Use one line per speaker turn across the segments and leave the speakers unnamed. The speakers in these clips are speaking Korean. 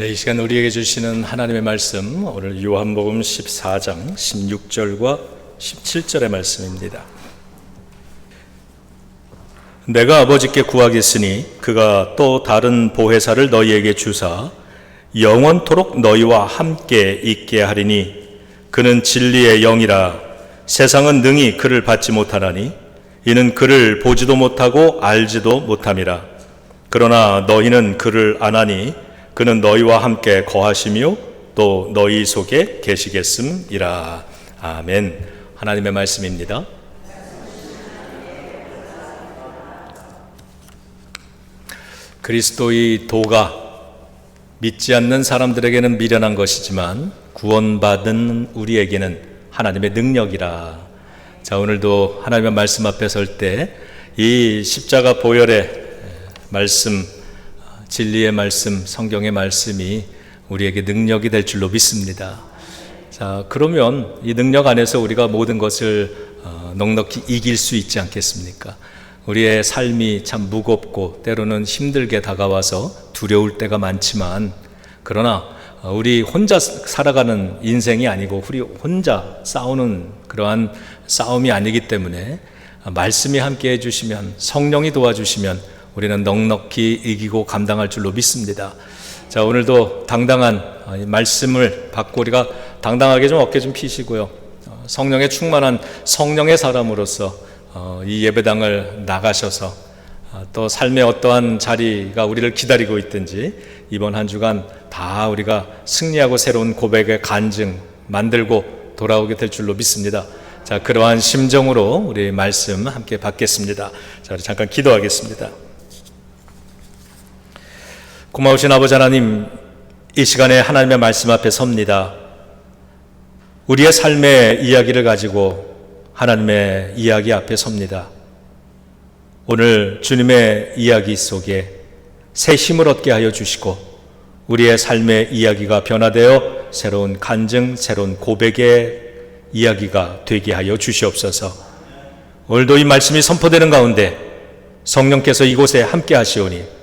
네, 이 시간 우리에게 주시는 하나님의 말씀, 오늘 요한복음 14장 16절과 17절의 말씀입니다. 내가 아버지께 구하겠으니 그가 또 다른 보혜사를 너희에게 주사 영원토록 너희와 함께 있게 하리니 그는 진리의 영이라. 세상은 능히 그를 받지 못하나니 이는 그를 보지도 못하고 알지도 못함이라. 그러나 너희는 그를 아나니 그는 너희와 함께 거하시며 또 너희 속에 계시겠음이라. 아멘. 하나님의 말씀입니다. 그리스도의 도가 믿지 않는 사람들에게는 미련한 것이지만 구원받은 우리에게는 하나님의 능력이라. 자, 오늘도 하나님의 말씀 앞에 설 때 이 십자가 보혈의 말씀, 진리의 말씀, 성경의 말씀이 우리에게 능력이 될 줄로 믿습니다. 자, 그러면 이 능력 안에서 우리가 모든 것을 넉넉히 이길 수 있지 않겠습니까? 우리의 삶이 참 무겁고 때로는 힘들게 다가와서 두려울 때가 많지만, 그러나 우리 혼자 살아가는 인생이 아니고 우리 혼자 싸우는 그러한 싸움이 아니기 때문에 말씀이 함께 해주시면, 성령이 도와주시면 우리는 넉넉히 이기고 감당할 줄로 믿습니다. 자, 오늘도 당당한 말씀을 받고 우리가 당당하게 좀 어깨 좀 피시고요. 성령에 충만한 성령의 사람으로서 이 예배당을 나가셔서 또 삶의 어떠한 자리가 우리를 기다리고 있든지 이번 한 주간 다 우리가 승리하고 새로운 고백의 간증 만들고 돌아오게 될 줄로 믿습니다. 자, 그러한 심정으로 우리 말씀 함께 받겠습니다. 자, 우리 잠깐 기도하겠습니다. 고마우신 아버지 하나님, 이 시간에 하나님의 말씀 앞에 섭니다. 우리의 삶의 이야기를 가지고 하나님의 이야기 앞에 섭니다. 오늘 주님의 이야기 속에 새 힘을 얻게 하여 주시고 우리의 삶의 이야기가 변화되어 새로운 간증, 새로운 고백의 이야기가 되게 하여 주시옵소서. 오늘도 이 말씀이 선포되는 가운데 성령께서 이곳에 함께 하시오니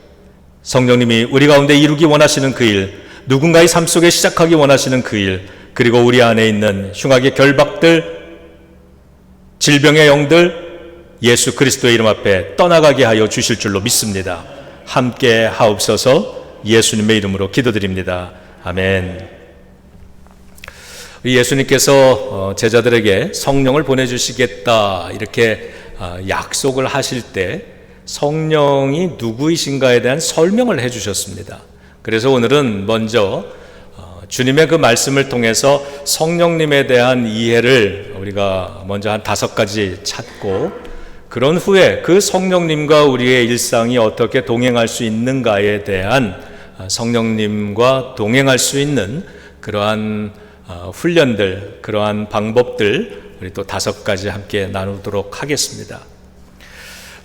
성령님이 우리 가운데 이루기 원하시는 그 일, 누군가의 삶 속에 시작하기 원하시는 그 일, 그리고 우리 안에 있는 흉악의 결박들, 질병의 영들 예수 그리스도의 이름 앞에 떠나가게 하여 주실 줄로 믿습니다. 함께 하옵소서. 예수님의 이름으로 기도드립니다. 아멘. 예수님께서 제자들에게 성령을 보내주시겠다 이렇게 약속을 하실 때 성령이 누구이신가에 대한 설명을 해주셨습니다. 그래서 오늘은 먼저 주님의 그 말씀을 통해서 성령님에 대한 이해를 우리가 먼저 한 5가지 찾고, 그런 후에 그 성령님과 우리의 일상이 어떻게 동행할 수 있는가에 대한 성령님과 동행할 수 있는 그러한 훈련들, 그러한 방법들 우리 또 5가지 함께 나누도록 하겠습니다.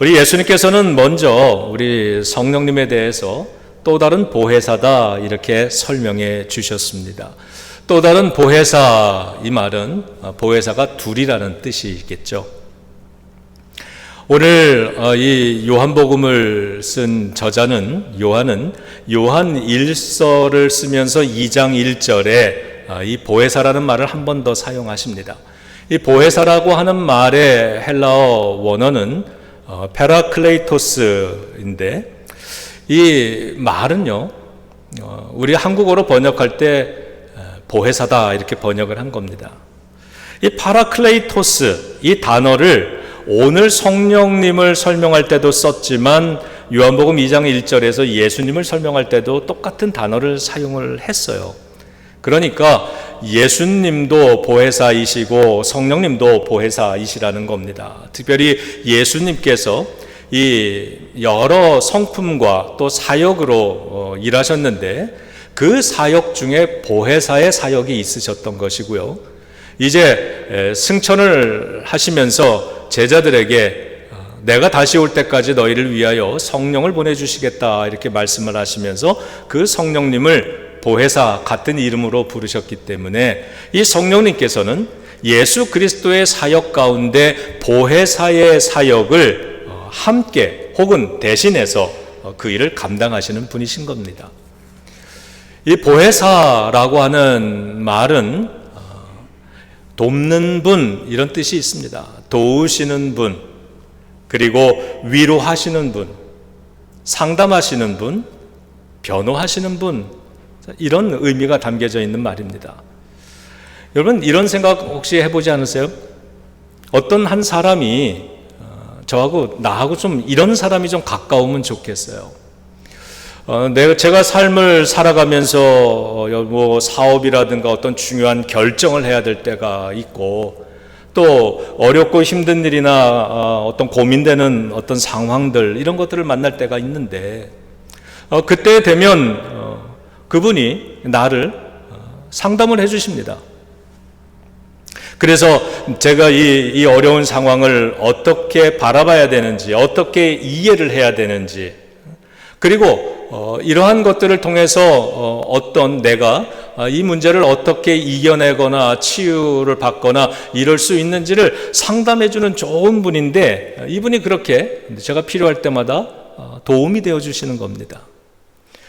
우리 예수님께서는 먼저 우리 성령님에 대해서 또 다른 보혜사다 이렇게 설명해 주셨습니다. 또 다른 보혜사, 이 말은 보혜사가 둘이라는 뜻이겠죠. 오늘 이 요한복음을 쓴 저자는 요한 1서를 쓰면서 2장 1절에 이 보혜사라는 말을 한 번 더 사용하십니다. 이 보혜사라고 하는 말의 헬라어 원어는 페라클레이토스인데, 이 말은요 우리 한국어로 번역할 때 보혜사다 이렇게 번역을 한 겁니다. 이 파라클레이토스, 이 단어를 오늘 성령님을 설명할 때도 썼지만 요한복음 2장 1절에서 예수님을 설명할 때도 똑같은 단어를 사용을 했어요. 그러니까 예수님도 보혜사이시고 성령님도 보혜사이시라는 겁니다. 특별히 예수님께서 이 여러 성품과 또 사역으로 일하셨는데 그 사역 중에 보혜사의 사역이 있으셨던 것이고요. 이제 승천을 하시면서 제자들에게 내가 다시 올 때까지 너희를 위하여 성령을 보내주시겠다 이렇게 말씀을 하시면서 그 성령님을 보혜사 같은 이름으로 부르셨기 때문에 이 성령님께서는 예수 그리스도의 사역 가운데 보혜사의 사역을 함께 혹은 대신해서 그 일을 감당하시는 분이신 겁니다. 이 보혜사라고 하는 말은 돕는 분 이런 뜻이 있습니다. 도우시는 분, 그리고 위로하시는 분, 상담하시는 분, 변호하시는 분, 이런 의미가 담겨져 있는 말입니다. 여러분, 이런 생각 혹시 해보지 않으세요? 어떤 한 사람이 나하고 좀 이런 사람이 좀 가까우면 좋겠어요. 제가 삶을 살아가면서 뭐 사업이라든가 어떤 중요한 결정을 해야 될 때가 있고, 또 어렵고 힘든 일이나 어떤 고민되는 어떤 상황들, 이런 것들을 만날 때가 있는데, 그때 되면 그분이 나를 상담을 해 주십니다. 그래서 제가 이 어려운 상황을 어떻게 바라봐야 되는지, 어떻게 이해를 해야 되는지, 그리고 이러한 것들을 통해서 내가 이 문제를 어떻게 이겨내거나 치유를 받거나 이럴 수 있는지를 상담해 주는 좋은 분인데, 이분이 그렇게 제가 필요할 때마다 도움이 되어 주시는 겁니다.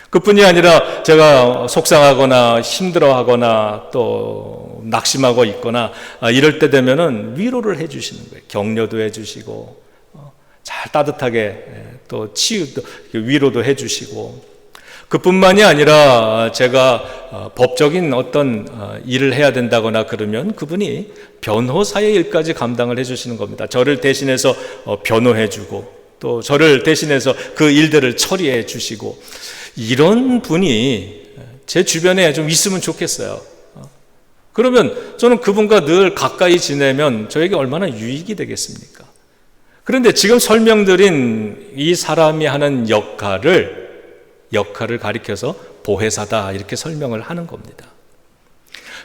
그뿐이 아니라 제가 속상하거나 힘들어하거나 또 낙심하고 있거나 이럴 때 되면은 위로를 해 주시는 거예요. 격려도 해 주시고 잘 따뜻하게 또 치유도 위로도 해 주시고, 그뿐만이 아니라 제가 법적인 어떤 일을 해야 된다거나 그러면 그분이 변호사의 일까지 감당을 해 주시는 겁니다. 저를 대신해서 변호해 주고, 또 저를 대신해서 그 일들을 처리해 주시고, 이런 분이 제 주변에 좀 있으면 좋겠어요. 그러면 저는 그분과 늘 가까이 지내면 저에게 얼마나 유익이 되겠습니까? 그런데 지금 설명드린 이 사람이 하는 역할을 가리켜서 보혜사다, 이렇게 설명을 하는 겁니다.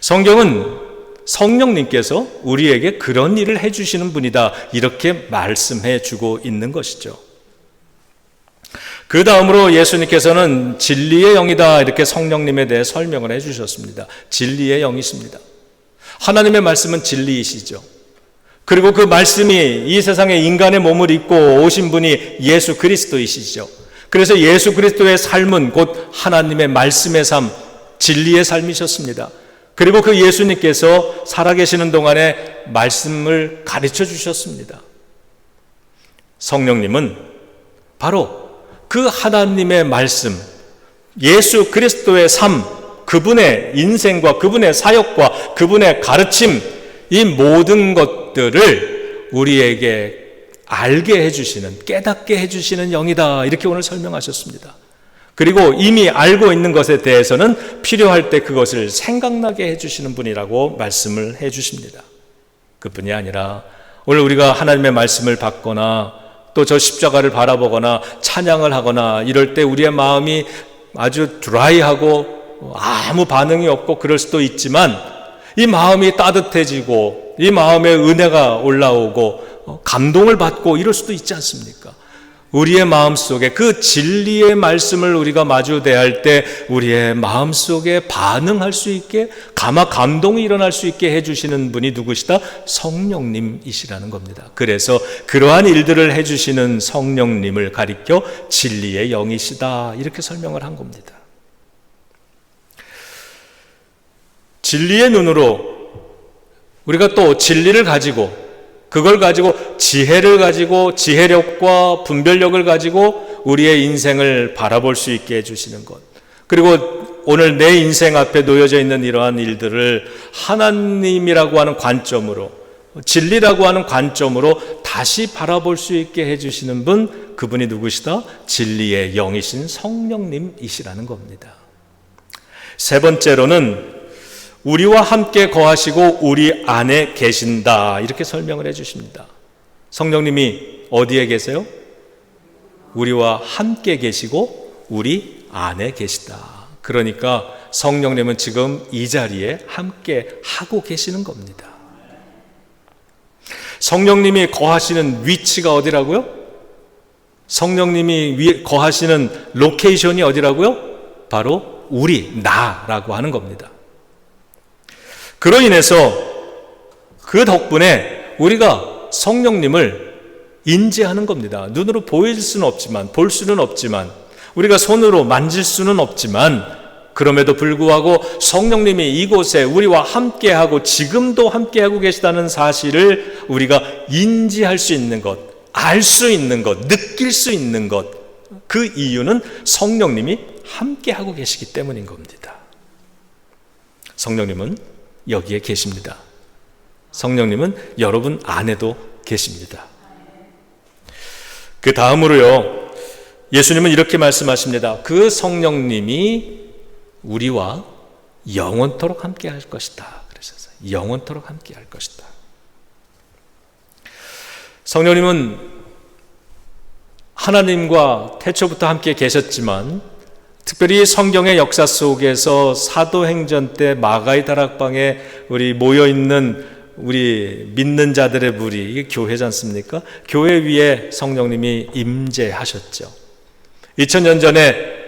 성경은 성령님께서 우리에게 그런 일을 해주시는 분이다, 이렇게 말씀해 주고 있는 것이죠. 그 다음으로 예수님께서는 진리의 영이다, 이렇게 성령님에 대해 설명을 해 주셨습니다. 진리의 영이십니다. 하나님의 말씀은 진리이시죠. 그리고 그 말씀이 이 세상에 인간의 몸을 입고 오신 분이 예수 그리스도이시죠. 그래서 예수 그리스도의 삶은 곧 하나님의 말씀의 삶, 진리의 삶이셨습니다. 그리고 그 예수님께서 살아계시는 동안에 말씀을 가르쳐 주셨습니다. 성령님은 바로 그 하나님의 말씀, 예수 그리스도의 삶, 그분의 인생과 그분의 사역과 그분의 가르침, 이 모든 것들을 우리에게 알게 해주시는, 깨닫게 해주시는 영이다, 이렇게 오늘 설명하셨습니다. 그리고 이미 알고 있는 것에 대해서는 필요할 때 그것을 생각나게 해주시는 분이라고 말씀을 해주십니다. 그뿐이 아니라 오늘 우리가 하나님의 말씀을 받거나 또 저 십자가를 바라보거나 찬양을 하거나 이럴 때 우리의 마음이 아주 드라이하고 아무 반응이 없고 그럴 수도 있지만, 이 마음이 따뜻해지고 이 마음에 은혜가 올라오고 감동을 받고 이럴 수도 있지 않습니까? 우리의 마음속에 그 진리의 말씀을 우리가 마주 대할 때 우리의 마음속에 반응할 수 있게, 감동이 일어날 수 있게 해주시는 분이 누구시다? 성령님이시라는 겁니다. 그래서 그러한 일들을 해주시는 성령님을 가리켜 진리의 영이시다, 이렇게 설명을 한 겁니다. 진리의 눈으로 우리가 또 진리를 가지고, 그걸 가지고 지혜를 가지고 지혜력과 분별력을 가지고 우리의 인생을 바라볼 수 있게 해주시는 것, 그리고 오늘 내 인생 앞에 놓여져 있는 이러한 일들을 하나님이라고 하는 관점으로, 진리라고 하는 관점으로 다시 바라볼 수 있게 해주시는 분, 그분이 누구시다? 진리의 영이신 성령님이시라는 겁니다. 세 번째로는 우리와 함께 거하시고 우리 안에 계신다, 이렇게 설명을 해 주십니다. 성령님이 어디에 계세요? 우리와 함께 계시고 우리 안에 계시다. 그러니까 성령님은 지금 이 자리에 함께 하고 계시는 겁니다. 성령님이 거하시는 위치가 어디라고요? 성령님이 거하시는 로케이션이 어디라고요? 바로 나라고 하는 겁니다. 그로 인해서 그 덕분에 우리가 성령님을 인지하는 겁니다. 눈으로 보일 수는 없지만, 볼 수는 없지만, 우리가 손으로 만질 수는 없지만, 그럼에도 불구하고 성령님이 이곳에 우리와 함께하고 지금도 함께하고 계시다는 사실을 우리가 인지할 수 있는 것, 알 수 있는 것, 느낄 수 있는 것, 그 이유는 성령님이 함께하고 계시기 때문인 겁니다. 성령님은 여기에 계십니다. 성령님은 여러분 안에도 계십니다. 그 다음으로요, 예수님은 이렇게 말씀하십니다. 그 성령님이 우리와 영원토록 함께 할 것이다. 그러셨어요. 영원토록 함께 할 것이다. 성령님은 하나님과 태초부터 함께 계셨지만 특별히 성경의 역사 속에서 사도행전 때 마가의 다락방에 우리 모여있는 우리 믿는 자들의 무리, 이게 교회지 않습니까? 교회 위에 성령님이 임재하셨죠. 2000년 전에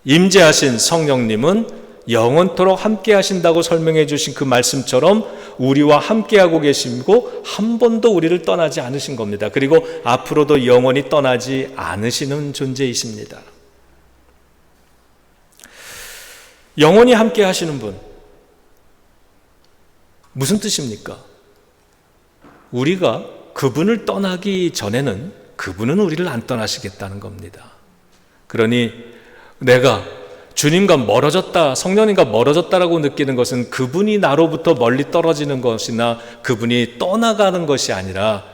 임재하신 성령님은 영원토록 함께 하신다고 설명해 주신 그 말씀처럼 우리와 함께하고 계시고 한 번도 우리를 떠나지 않으신 겁니다. 그리고 앞으로도 영원히 떠나지 않으시는 존재이십니다. 영원히 함께 하시는 분, 무슨 뜻입니까? 우리가 그분을 떠나기 전에는 그분은 우리를 안 떠나시겠다는 겁니다. 그러니 내가 주님과 멀어졌다, 성령님과 멀어졌다라고 느끼는 것은 그분이 나로부터 멀리 떨어지는 것이나 그분이 떠나가는 것이 아니라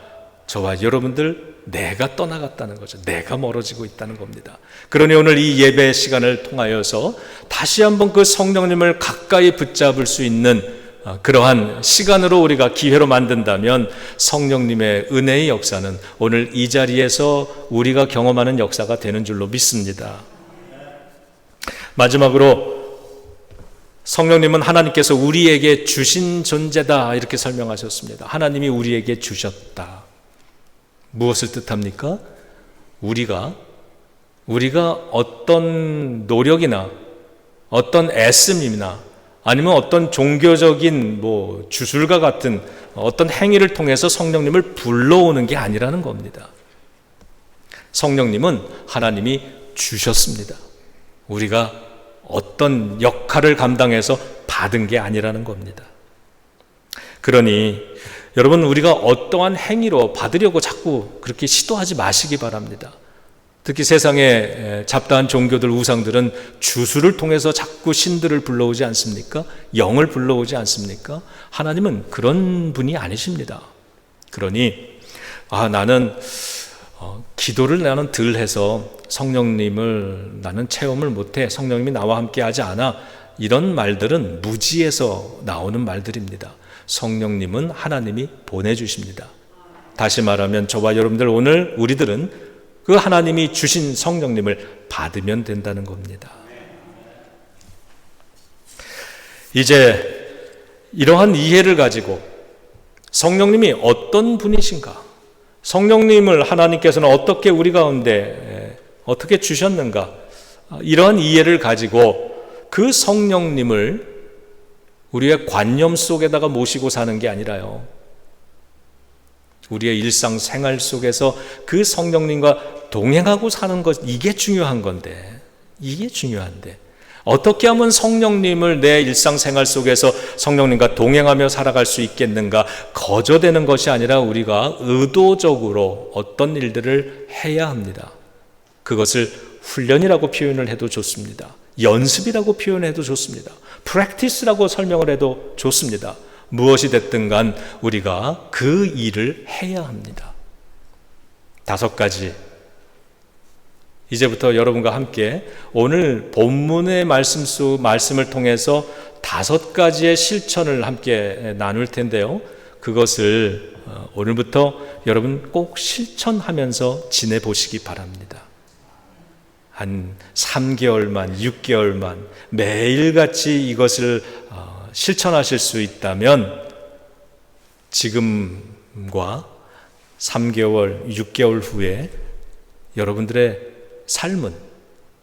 저와 여러분들 내가 떠나갔다는 거죠. 내가 멀어지고 있다는 겁니다. 그러니 오늘 이 예배 시간을 통하여서 다시 한번 그 성령님을 가까이 붙잡을 수 있는 그러한 시간으로 우리가 기회로 만든다면 성령님의 은혜의 역사는 오늘 이 자리에서 우리가 경험하는 역사가 되는 줄로 믿습니다. 마지막으로 성령님은 하나님께서 우리에게 주신 존재다 이렇게 설명하셨습니다. 하나님이 우리에게 주셨다. 무엇을 뜻합니까? 우리가 어떤 노력이나 어떤 애씀이나 아니면 어떤 종교적인 주술과 같은 어떤 행위를 통해서 성령님을 불러오는 게 아니라는 겁니다. 성령님은 하나님이 주셨습니다. 우리가 어떤 역할을 감당해서 받은 게 아니라는 겁니다. 그러니 여러분, 우리가 어떠한 행위로 받으려고 자꾸 그렇게 시도하지 마시기 바랍니다. 특히 세상의 잡다한 종교들, 우상들은 주술을 통해서 자꾸 신들을 불러오지 않습니까? 영을 불러오지 않습니까? 하나님은 그런 분이 아니십니다. 그러니 나는 기도를 덜 해서 성령님을 나는 체험을 못해, 성령님이 나와 함께 하지 않아, 이런 말들은 무지에서 나오는 말들입니다. 성령님은 하나님이 보내주십니다. 다시 말하면 저와 여러분들, 오늘 우리들은 그 하나님이 주신 성령님을 받으면 된다는 겁니다. 이제 이러한 이해를 가지고 성령님이 어떤 분이신가, 성령님을 하나님께서는 어떻게 우리 가운데 어떻게 주셨는가, 이러한 이해를 가지고 그 성령님을 우리의 관념 속에다가 모시고 사는 게 아니라요, 우리의 일상생활 속에서 그 성령님과 동행하고 사는 것, 이게 중요한 건데, 이게 중요한데 어떻게 하면 성령님을 내 일상생활 속에서 성령님과 동행하며 살아갈 수 있겠는가? 거저되는 것이 아니라 우리가 의도적으로 어떤 일들을 해야 합니다. 그것을 훈련이라고 표현을 해도 좋습니다. 연습이라고 표현해도 좋습니다. 프랙티스라고 설명을 해도 좋습니다. 무엇이 됐든 간 우리가 그 일을 해야 합니다. 5가지, 이제부터 여러분과 함께 오늘 본문의 말씀을 통해서 5가지의 실천을 함께 나눌 텐데요, 그것을 오늘부터 여러분 꼭 실천하면서 지내보시기 바랍니다. 한 3개월만, 6개월만 매일같이 이것을 실천하실 수 있다면 지금과 3개월, 6개월 후에 여러분들의 삶은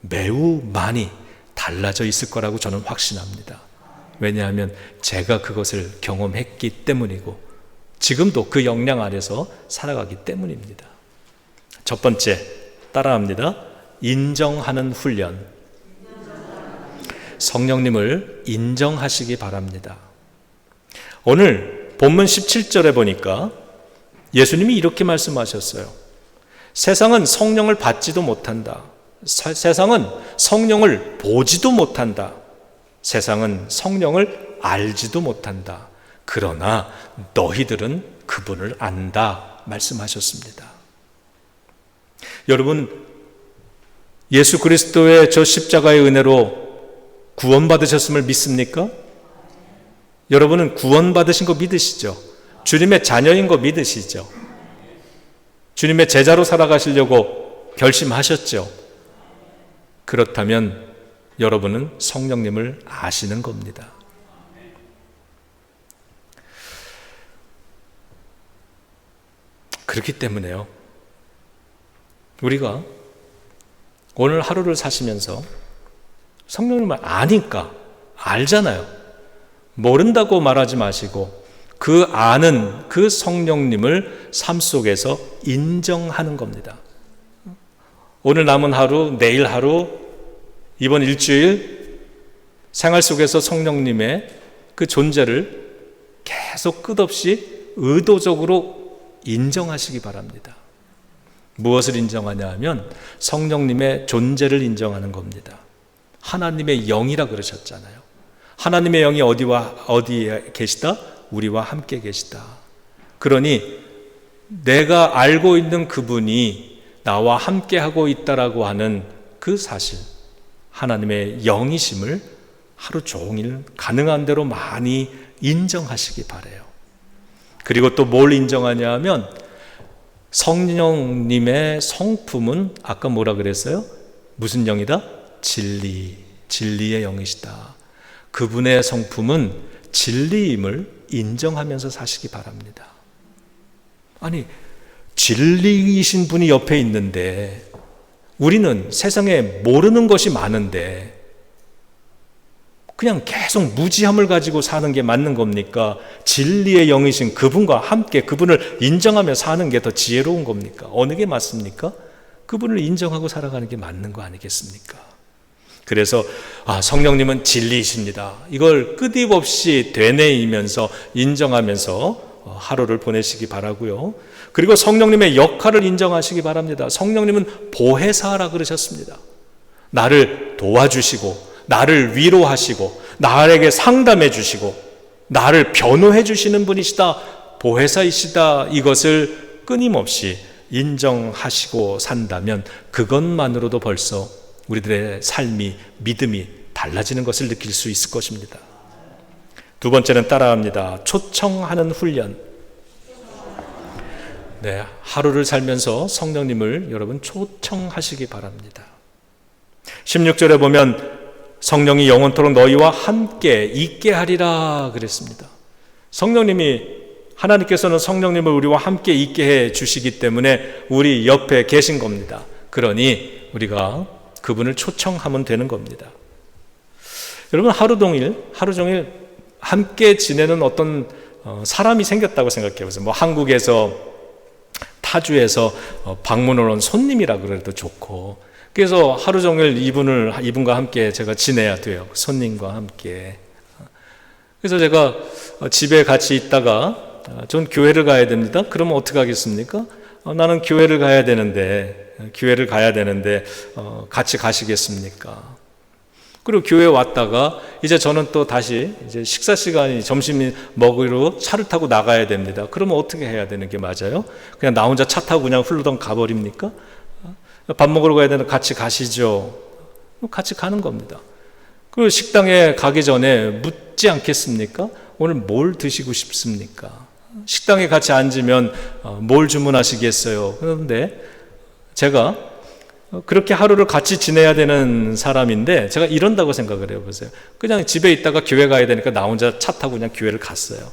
매우 많이 달라져 있을 거라고 저는 확신합니다. 왜냐하면 제가 그것을 경험했기 때문이고 지금도 그 역량 아래서 살아가기 때문입니다. 첫 번째, 따라합니다. 인정하는 훈련. 성령님을 인정하시기 바랍니다. 오늘 본문 17절에 보니까 예수님이 이렇게 말씀하셨어요. 세상은 성령을 받지도 못한다. 세상은 성령을 보지도 못한다. 세상은 성령을 알지도 못한다. 그러나 너희들은 그분을 안다 말씀하셨습니다. 여러분, 예수 그리스도의 저 십자가의 은혜로 구원받으셨음을 믿습니까? 여러분은 구원받으신 거 믿으시죠? 주님의 자녀인 거 믿으시죠? 주님의 제자로 살아가시려고 결심하셨죠? 그렇다면 여러분은 성령님을 아시는 겁니다. 그렇기 때문에요, 우리가 오늘 하루를 사시면서 성령님을 아니까, 알잖아요. 모른다고 말하지 마시고 그 아는 그 성령님을 삶 속에서 인정하는 겁니다. 오늘 남은 하루, 내일 하루, 이번 일주일 생활 속에서 성령님의 그 존재를 계속 끝없이 의도적으로 인정하시기 바랍니다. 무엇을 인정하냐 하면 성령님의 존재를 인정하는 겁니다. 하나님의 영이라 그러셨잖아요. 하나님의 영이 어디에 계시다? 우리와 함께 계시다. 그러니 내가 알고 있는 그분이 나와 함께 하고 있다라고 하는 그 사실, 하나님의 영이심을 하루 종일 가능한 대로 많이 인정하시기 바라요. 그리고 또 뭘 인정하냐 하면 성령님의 성품은 아까 뭐라 그랬어요? 무슨 영이다? 진리의 영이시다. 그분의 성품은 진리임을 인정하면서 사시기 바랍니다. 아니, 진리이신 분이 옆에 있는데 우리는 세상에 모르는 것이 많은데 그냥 계속 무지함을 가지고 사는 게 맞는 겁니까? 진리의 영이신 그분과 함께 그분을 인정하며 사는 게 더 지혜로운 겁니까? 어느 게 맞습니까? 그분을 인정하고 살아가는 게 맞는 거 아니겠습니까? 그래서 성령님은 진리이십니다. 이걸 끊임없이 되뇌이면서 인정하면서 하루를 보내시기 바라고요. 그리고 성령님의 역할을 인정하시기 바랍니다. 성령님은 보혜사라 그러셨습니다. 나를 도와주시고 나를 위로하시고 나에게 상담해 주시고 나를 변호해 주시는 분이시다, 보혜사이시다, 이것을 끊임없이 인정하시고 산다면 그것만으로도 벌써 우리들의 삶이, 믿음이 달라지는 것을 느낄 수 있을 것입니다. 두 번째는 따라합니다. 초청하는 훈련. 네, 하루를 살면서 성령님을 여러분 초청하시기 바랍니다. 16절에 보면 성령이 영원토록 너희와 함께 있게 하리라 그랬습니다. 하나님께서는 성령님을 우리와 함께 있게 해 주시기 때문에 우리 옆에 계신 겁니다. 그러니 우리가 그분을 초청하면 되는 겁니다. 여러분, 하루 종일 함께 지내는 어떤 사람이 생겼다고 생각해 보세요. 한국에서 타주에서 방문을 온 손님이라 그래도 좋고, 그래서 하루 종일 이분과 함께 제가 지내야 돼요. 손님과 함께. 그래서 제가 집에 같이 있다가 전 교회를 가야 됩니다. 그러면 어떻게 하겠습니까? 나는 교회를 가야 되는데 같이 가시겠습니까? 그리고 교회 왔다가 이제 저는 또 다시 이제 식사 시간이 점심 먹으러 차를 타고 나가야 됩니다. 그러면 어떻게 해야 되는 게 맞아요? 그냥 나 혼자 차 타고 그냥 훌러덩 가버립니까? 밥 먹으러 가야 되는데 같이 가시죠. 같이 가는 겁니다. 그리고 식당에 가기 전에 묻지 않겠습니까? 오늘 뭘 드시고 싶습니까? 식당에 같이 앉으면 뭘 주문하시겠어요? 그런데 제가 그렇게 하루를 같이 지내야 되는 사람인데 제가 이런다고 생각을 해보세요. 그냥 집에 있다가 교회 가야 되니까 나 혼자 차 타고 그냥 교회를 갔어요.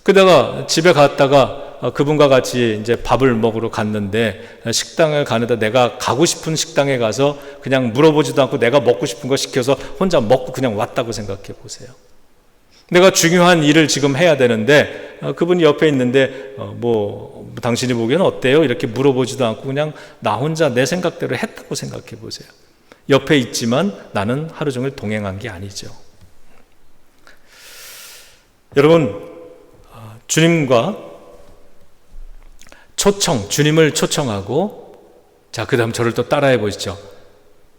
그러다가 집에 갔다가 그분과 같이 이제 밥을 먹으러 갔는데 식당을 가는데 내가 가고 싶은 식당에 가서 그냥 물어보지도 않고 내가 먹고 싶은 거 시켜서 혼자 먹고 그냥 왔다고 생각해 보세요. 내가 중요한 일을 지금 해야 되는데 그분이 옆에 있는데 당신이 보기에는 어때요? 이렇게 물어보지도 않고 그냥 나 혼자 내 생각대로 했다고 생각해 보세요. 옆에 있지만 나는 하루 종일 동행한 게 아니죠. 여러분, 주님과 주님을 초청하고, 자, 그 다음 저를 또 따라해 보시죠.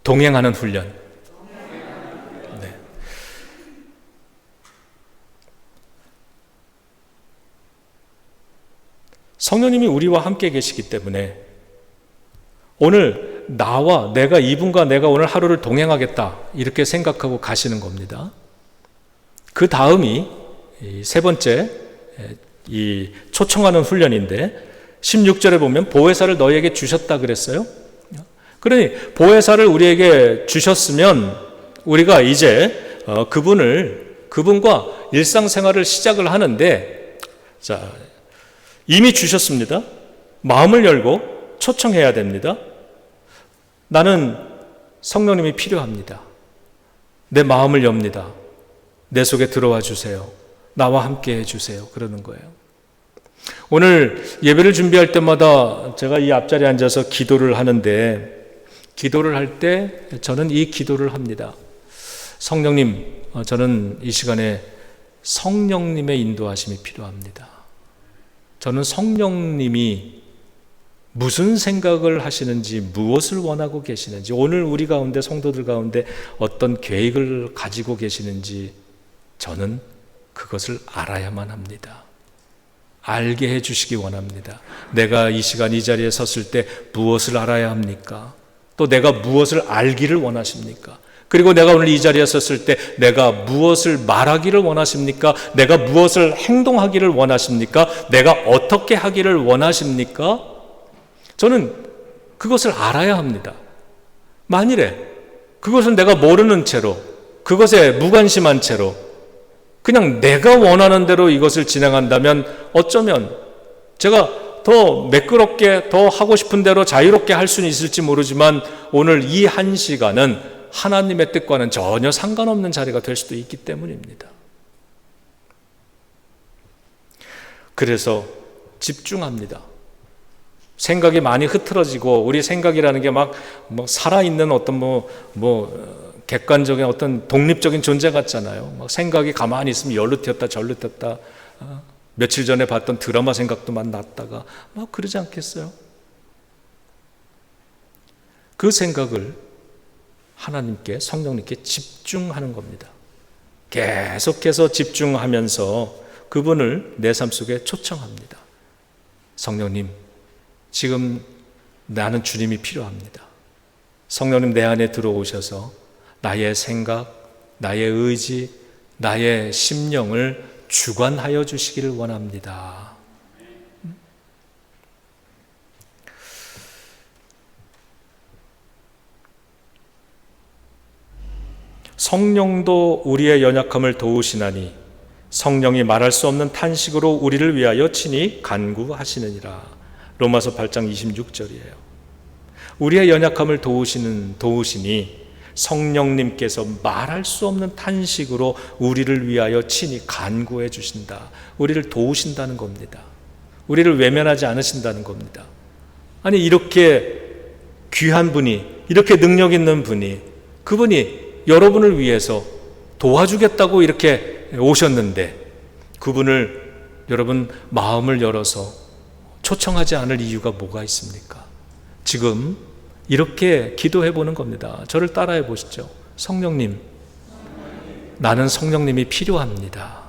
동행하는 훈련. 네. 성령님이 우리와 함께 계시기 때문에 오늘 내가 이분과 내가 오늘 하루를 동행하겠다 이렇게 생각하고 가시는 겁니다. 그 다음이 세 번째 이 초청하는 훈련인데 16절에 보면 보혜사를 너희에게 주셨다 그랬어요. 그러니 보혜사를 우리에게 주셨으면 우리가 이제 그분과 일상생활을 시작을 하는데, 자, 이미 주셨습니다. 마음을 열고 초청해야 됩니다. 나는 성령님이 필요합니다. 내 마음을 엽니다. 내 속에 들어와 주세요. 나와 함께 해주세요. 그러는 거예요. 오늘 예배를 준비할 때마다 제가 이 앞자리에 앉아서 기도를 하는데, 기도를 할 때 저는 이 기도를 합니다. 성령님, 저는 이 시간에 성령님의 인도하심이 필요합니다. 저는 성령님이 무슨 생각을 하시는지, 무엇을 원하고 계시는지, 오늘 우리 가운데 성도들 가운데 어떤 계획을 가지고 계시는지 저는 그것을 알아야만 합니다. 알게 해주시기 원합니다. 내가 이 시간 이 자리에 섰을 때 무엇을 알아야 합니까? 또 내가 무엇을 알기를 원하십니까? 그리고 내가 오늘 이 자리에 섰을 때 내가 무엇을 말하기를 원하십니까? 내가 무엇을 행동하기를 원하십니까? 내가 어떻게 하기를 원하십니까? 저는 그것을 알아야 합니다. 만일에 그것을 내가 모르는 채로, 그것에 무관심한 채로 그냥 내가 원하는 대로 이것을 진행한다면 어쩌면 제가 더 매끄럽게, 더 하고 싶은 대로 자유롭게 할 수는 있을지 모르지만 오늘 이 한 시간은 하나님의 뜻과는 전혀 상관없는 자리가 될 수도 있기 때문입니다. 그래서 집중합니다. 생각이 많이 흐트러지고, 우리 생각이라는 게 막 살아있는 어떤 객관적인 어떤 독립적인 존재 같잖아요. 막 생각이 가만히 있으면 열로 튀었다 절로 튀었다, 며칠 전에 봤던 드라마 생각도 막 났다가 막 그러지 않겠어요? 그 생각을 하나님께, 성령님께 집중하는 겁니다. 계속해서 집중하면서 그분을 내 삶 속에 초청합니다. 성령님, 지금 나는 주님이 필요합니다. 성령님 내 안에 들어오셔서 나의 생각, 나의 의지, 나의 심령을 주관하여 주시기를 원합니다. 성령도 우리의 연약함을 도우시나니 성령이 말할 수 없는 탄식으로 우리를 위하여 친히 간구하시느니라. 로마서 8장 26절이에요. 우리의 연약함을 도우시니 성령님께서 말할 수 없는 탄식으로 우리를 위하여 친히 간구해 주신다. 우리를 도우신다는 겁니다. 우리를 외면하지 않으신다는 겁니다. 아니, 이렇게 귀한 분이, 이렇게 능력 있는 분이, 그분이 여러분을 위해서 도와주겠다고 이렇게 오셨는데 그분을 여러분 마음을 열어서 초청하지 않을 이유가 뭐가 있습니까? 지금 이렇게 기도해 보는 겁니다. 저를 따라해 보시죠. 성령님, 나는 성령님이 필요합니다.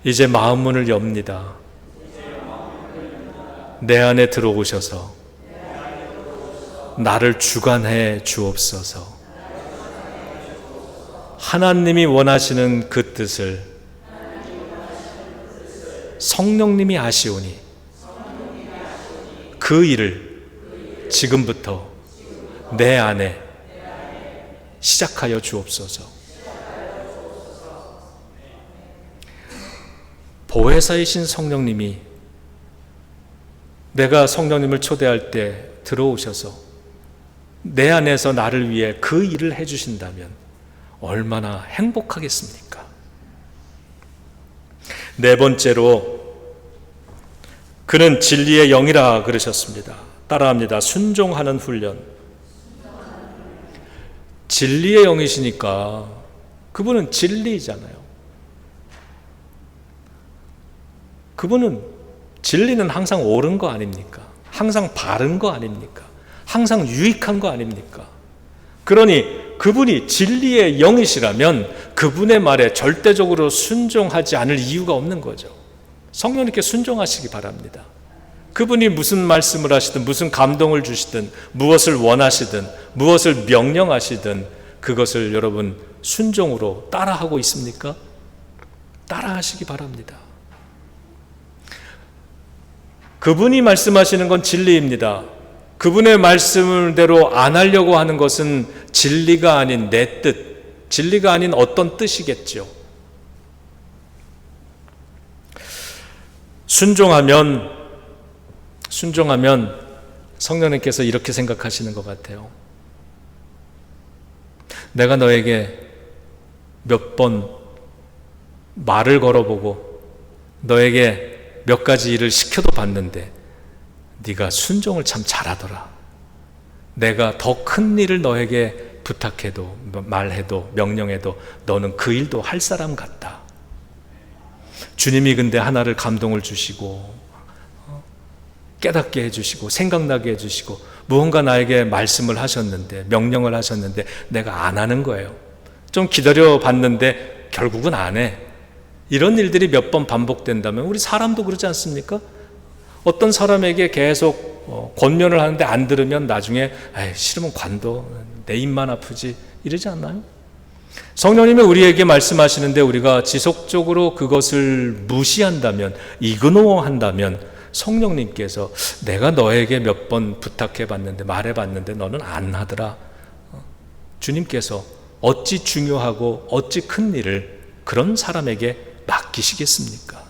이제 마음 문을 엽니다. 내 안에 들어오셔서 나를 주관해 주옵소서. 하나님이 원하시는 그 뜻을 성령님이 아시오니 그 일을 지금부터 내 안에 시작하여 주옵소서. 보혜사이신 성령님이 내가 성령님을 초대할 때 들어오셔서 내 안에서 나를 위해 그 일을 해주신다면 얼마나 행복하겠습니까? 네 번째로, 그는 진리의 영이라 그러셨습니다. 따라합니다. 순종하는 훈련. 진리의 영이시니까 그분은 진리잖아요. 그분은 진리는 항상 옳은 거 아닙니까? 항상 바른 거 아닙니까? 항상 유익한 거 아닙니까? 그러니 그분이 진리의 영이시라면 그분의 말에 절대적으로 순종하지 않을 이유가 없는 거죠. 성령님께 순종하시기 바랍니다. 그분이 무슨 말씀을 하시든 무슨 감동을 주시든 무엇을 원하시든 무엇을 명령하시든 그것을 여러분 순종으로 따라하고 있습니까? 따라하시기 바랍니다. 그분이 말씀하시는 건 진리입니다. 그분의 말씀대로 안 하려고 하는 것은 진리가 아닌 내 뜻, 진리가 아닌 어떤 뜻이겠죠. 순종하면 성령님께서 이렇게 생각하시는 것 같아요. 내가 너에게 몇 번 말을 걸어보고 너에게 몇 가지 일을 시켜도 봤는데 네가 순종을 참 잘하더라. 내가 더 큰 일을 너에게 부탁해도 말해도 명령해도 너는 그 일도 할 사람 같다. 주님이 근데 하나를 감동을 주시고 깨닫게 해주시고 생각나게 해주시고 무언가 나에게 말씀을 하셨는데 명령을 하셨는데 내가 안 하는 거예요. 좀 기다려 봤는데 결국은 안 해. 이런 일들이 몇 번 반복된다면 우리 사람도 그러지 않습니까? 어떤 사람에게 계속 권면을 하는데 안 들으면 나중에 싫으면 관둬, 내 입만 아프지 이러지 않나요? 성령님이 우리에게 말씀하시는데 우리가 지속적으로 그것을 무시한다면, 이그노어한다면 성령님께서 내가 너에게 몇 번 부탁해봤는데 말해봤는데 너는 안 하더라. 주님께서 어찌 중요하고 어찌 큰 일을 그런 사람에게 맡기시겠습니까?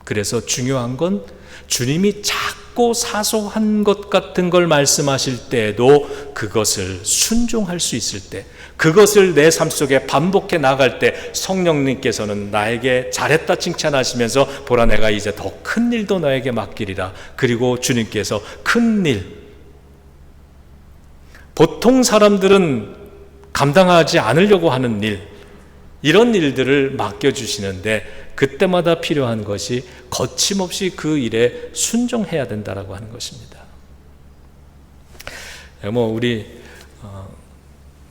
그래서 중요한 건 주님이 작고 사소한 것 같은 걸 말씀하실 때에도 그것을 순종할 수 있을 때, 그것을 내 삶 속에 반복해 나갈 때 성령님께서는 나에게 잘했다 칭찬하시면서 보라 내가 이제 더 큰 일도 너에게 맡기리라. 그리고 주님께서 큰 일, 보통 사람들은 감당하지 않으려고 하는 일, 이런 일들을 맡겨주시는데 그때마다 필요한 것이 거침없이 그 일에 순종해야 된다라고 하는 것입니다. 우리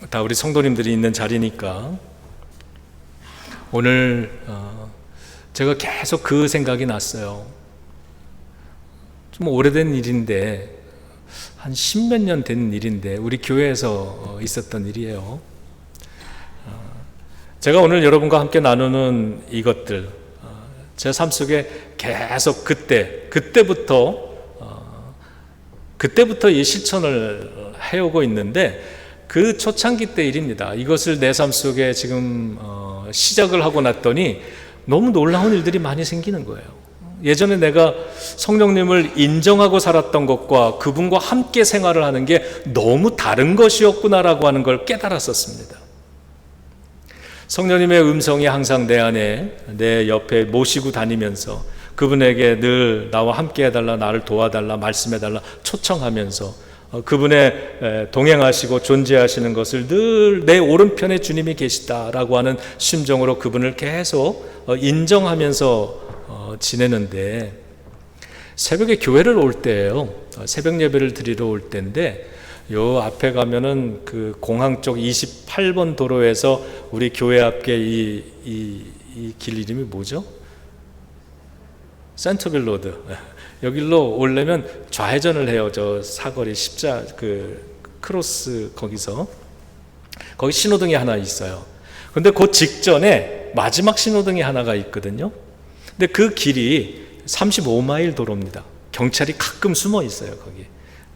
다 우리 성도님들이 있는 자리니까 오늘 제가 계속 그 생각이 났어요. 좀 오래된 일인데 한 10몇 년 된 일인데 우리 교회에서 있었던 일이에요. 제가 오늘 여러분과 함께 나누는 이것들 제 삶 속에 계속 그때부터 이 실천을 해오고 있는데 그 초창기 때 일입니다. 이것을 내 삶 속에 지금 시작을 하고 났더니 너무 놀라운 일들이 많이 생기는 거예요. 예전에 내가 성령님을 인정하고 살았던 것과 그분과 함께 생활을 하는 게 너무 다른 것이었구나라고 하는 걸 깨달았었습니다. 성령님의 음성이 항상 내 안에, 내 옆에 모시고 다니면서 그분에게 늘 나와 함께 해달라, 나를 도와달라, 말씀해달라 초청하면서 그분의 동행하시고 존재하시는 것을 늘 내 오른편에 주님이 계시다라고 하는 심정으로 그분을 계속 인정하면서 지내는데 새벽에 교회를 올 때예요. 새벽 예배를 드리러 올 때인데 요 앞에 가면은 그 공항 쪽 28번 도로에서 우리 교회 앞에 이 길 이름이 뭐죠? 센터빌 로드. 여기로 오려면 좌회전을 해요. 저 사거리 크로스 거기 신호등이 하나 있어요. 근데 그 직전에 마지막 신호등이 하나가 있거든요. 근데 그 길이 35마일 도로입니다. 경찰이 가끔 숨어 있어요, 거기.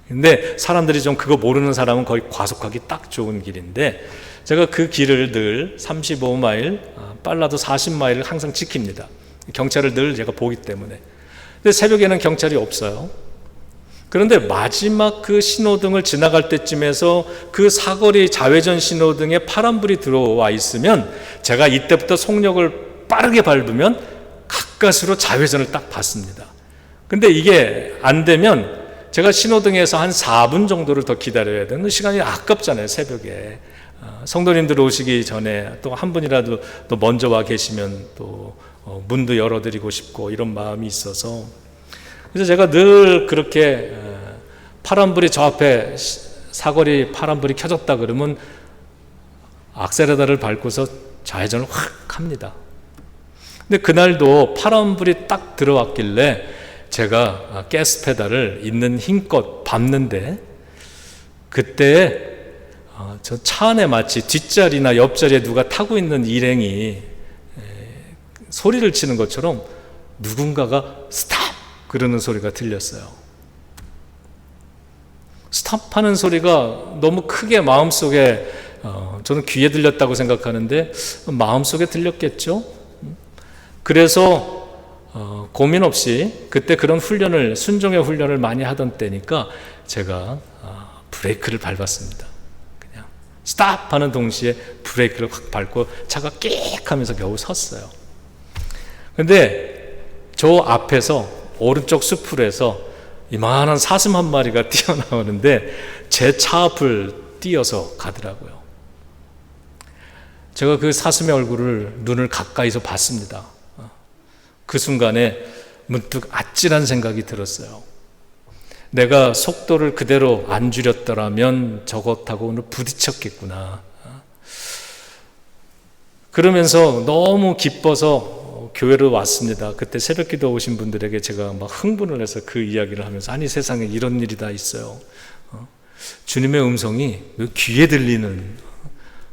근데 사람들이 좀 그거 모르는 사람은 거의 과속하기 딱 좋은 길인데 제가 그 길을 늘 35마일, 빨라도 40마일을 항상 지킵니다. 경찰을 늘 제가 보기 때문에. 근데 새벽에는 경찰이 없어요. 그런데 마지막 그 신호등을 지나갈 때쯤에서 그 사거리 좌회전 신호등에 파란불이 들어와 있으면 제가 이때부터 속력을 빠르게 밟으면 가까스로 좌회전을 딱 받습니다. 근데 이게 안 되면 제가 신호등에서 한 4분 정도를 더 기다려야 되는 시간이 아깝잖아요, 새벽에. 성도님들 오시기 전에 또 한 분이라도 또 먼저 와 계시면 또 문도 열어드리고 싶고 이런 마음이 있어서, 그래서 제가 늘 그렇게 파란불이 저 앞에 사거리 파란불이 켜졌다 그러면 악셀레다를 밟고서 좌회전을 확 합니다. 근데 그날도 파란불이 딱 들어왔길래 제가 가스 페달을 있는 힘껏 밟는데, 그때 저 차 안에 마치 뒷자리나 옆자리에 누가 타고 있는 일행이 소리를 치는 것처럼 누군가가 스탑! 그러는 소리가 들렸어요. 스탑하는 소리가 너무 크게 마음속에, 저는 귀에 들렸다고 생각하는데 마음속에 들렸겠죠. 그래서 고민 없이, 그때 그런 훈련을, 순종의 훈련을 많이 하던 때니까 제가 브레이크를 밟았습니다. 그냥 스탑 하는 동시에 브레이크를 확 밟고 차가 끽 하면서 겨우 섰어요. 근데 저 앞에서 오른쪽 수풀에서 이만한 사슴 한 마리가 뛰어나오는데 제 차 앞을 뛰어서 가더라고요. 제가 그 사슴의 얼굴을, 눈을 가까이서 봤습니다. 그 순간에 문득 아찔한 생각이 들었어요. 내가 속도를 그대로 안 줄였더라면 저것하고는 부딪혔겠구나. 그러면서 너무 기뻐서 교회로 왔습니다. 그때 새벽기도 오신 분들에게 제가 막 흥분을 해서 그 이야기를 하면서, 아니 세상에 이런 일이 다 있어요. 주님의 음성이 귀에 들리는,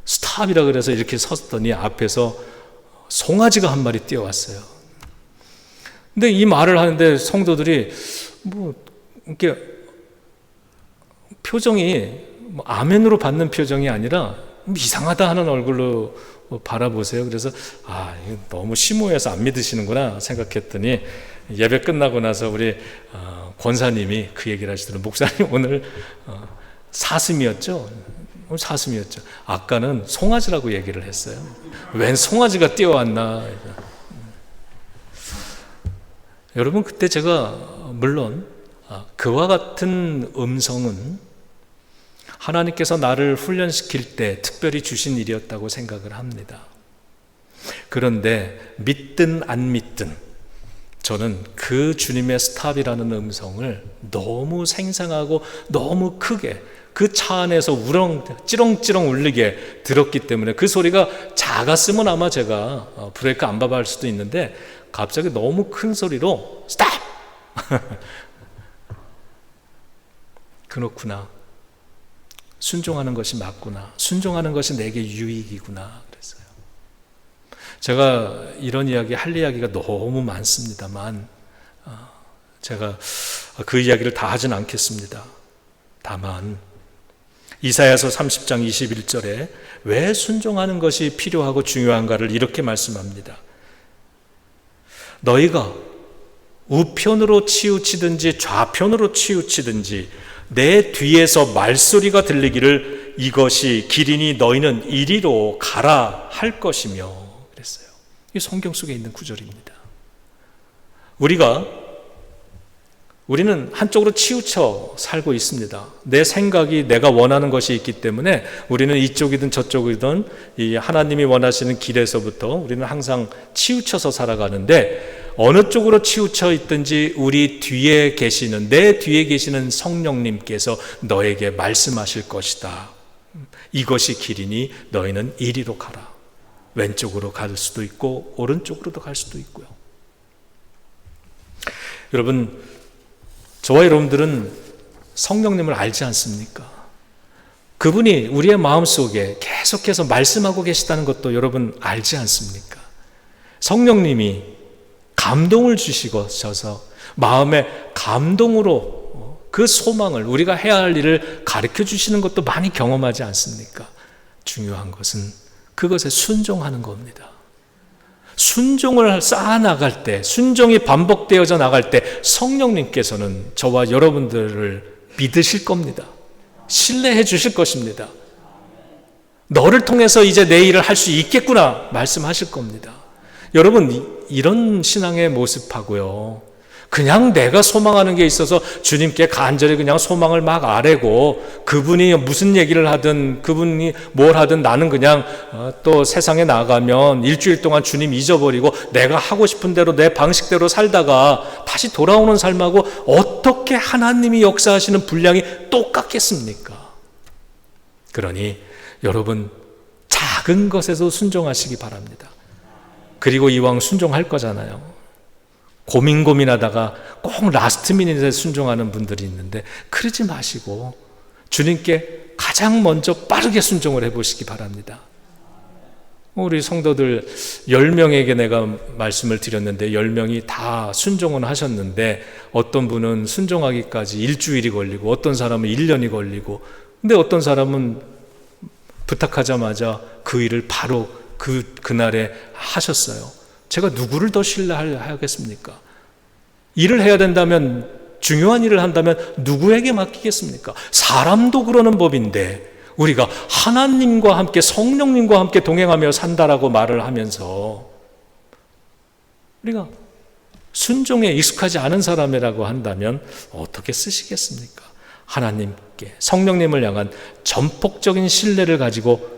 스탑이라 그래서 이렇게 섰더니 앞에서 송아지가 한 마리 뛰어왔어요. 근데 이 말을 하는데 성도들이 이렇게 표정이 아멘으로 받는 표정이 아니라 이상하다 하는 얼굴로 바라보세요. 그래서 이거 너무 심오해서 안 믿으시는구나 생각했더니, 예배 끝나고 나서 우리 권사님이 그 얘기를 하시더라고요. 목사님 오늘 사슴이었죠? 사슴이었죠. 아까는 송아지라고 얘기를 했어요. 웬 송아지가 뛰어왔나. 여러분, 그때 제가 물론 그와 같은 음성은 하나님께서 나를 훈련시킬 때 특별히 주신 일이었다고 생각을 합니다. 그런데 믿든 안 믿든 저는 그 주님의 스탑이라는 음성을 너무 생생하고 너무 크게 그 차 안에서 찌렁찌렁 울리게 들었기 때문에, 그 소리가 작았으면 아마 제가 브레이크 안 밟을 수도 있는데 갑자기 너무 큰 소리로 스탑! 그렇구나. 순종하는 것이 맞구나. 순종하는 것이 내게 유익이구나. 그랬어요. 제가 이런 이야기 할 이야기가 너무 많습니다만 제가 그 이야기를 다 하진 않겠습니다. 다만 이사야서 30장 21절에 왜 순종하는 것이 필요하고 중요한가를 이렇게 말씀합니다. 너희가 우편으로 치우치든지 좌편으로 치우치든지 내 뒤에서 말소리가 들리기를 이것이 길이니 너희는 이리로 가라 할 것이며, 그랬어요. 이게 성경 속에 있는 구절입니다. 우리는 한쪽으로 치우쳐 살고 있습니다. 내 생각이 내가 원하는 것이 있기 때문에 우리는 이쪽이든 저쪽이든 이 하나님이 원하시는 길에서부터 우리는 항상 치우쳐서 살아가는데, 어느 쪽으로 치우쳐 있든지 우리 뒤에 계시는, 내 뒤에 계시는 성령님께서 너에게 말씀하실 것이다. 이것이 길이니 너희는 이리로 가라. 왼쪽으로 갈 수도 있고 오른쪽으로도 갈 수도 있고요. 여러분, 저와 여러분들은 성령님을 알지 않습니까? 그분이 우리의 마음속에 계속해서 말씀하고 계시다는 것도 여러분 알지 않습니까? 성령님이 감동을 주시고셔서 마음의 감동으로 그 소망을, 우리가 해야 할 일을 가르쳐 주시는 것도 많이 경험하지 않습니까? 중요한 것은 그것에 순종하는 겁니다. 순종을 쌓아나갈 때, 순종이 반복되어져 나갈 때 성령님께서는 저와 여러분들을 믿으실 겁니다. 신뢰해 주실 것입니다. 너를 통해서 이제 내 일을 할 수 있겠구나 말씀하실 겁니다. 여러분, 이런 신앙의 모습하고요, 그냥 내가 소망하는 게 있어서 주님께 간절히 그냥 소망을 막 아뢰고, 그분이 무슨 얘기를 하든 그분이 뭘 하든 나는 그냥 또 세상에 나가면 일주일 동안 주님 잊어버리고 내가 하고 싶은 대로 내 방식대로 살다가 다시 돌아오는 삶하고 어떻게 하나님이 역사하시는 분량이 똑같겠습니까? 그러니 여러분, 작은 것에서 순종하시기 바랍니다. 그리고 이왕 순종할 거잖아요. 고민하다가 꼭 라스트 미닛에 순종하는 분들이 있는데 그러지 마시고 주님께 가장 먼저 빠르게 순종을 해보시기 바랍니다. 우리 성도들 10명에게 내가 말씀을 드렸는데 10명이 다 순종은 하셨는데 어떤 분은 순종하기까지 일주일이 걸리고 어떤 사람은 1년이 걸리고, 근데 어떤 사람은 부탁하자마자 그 일을 바로 그날에 하셨어요. 제가 누구를 더 신뢰하겠습니까? 일을 해야 된다면, 중요한 일을 한다면 누구에게 맡기겠습니까? 사람도 그러는 법인데 우리가 하나님과 함께, 성령님과 함께 동행하며 산다라고 말을 하면서 우리가 순종에 익숙하지 않은 사람이라고 한다면 어떻게 쓰시겠습니까? 하나님께, 성령님을 향한 전폭적인 신뢰를 가지고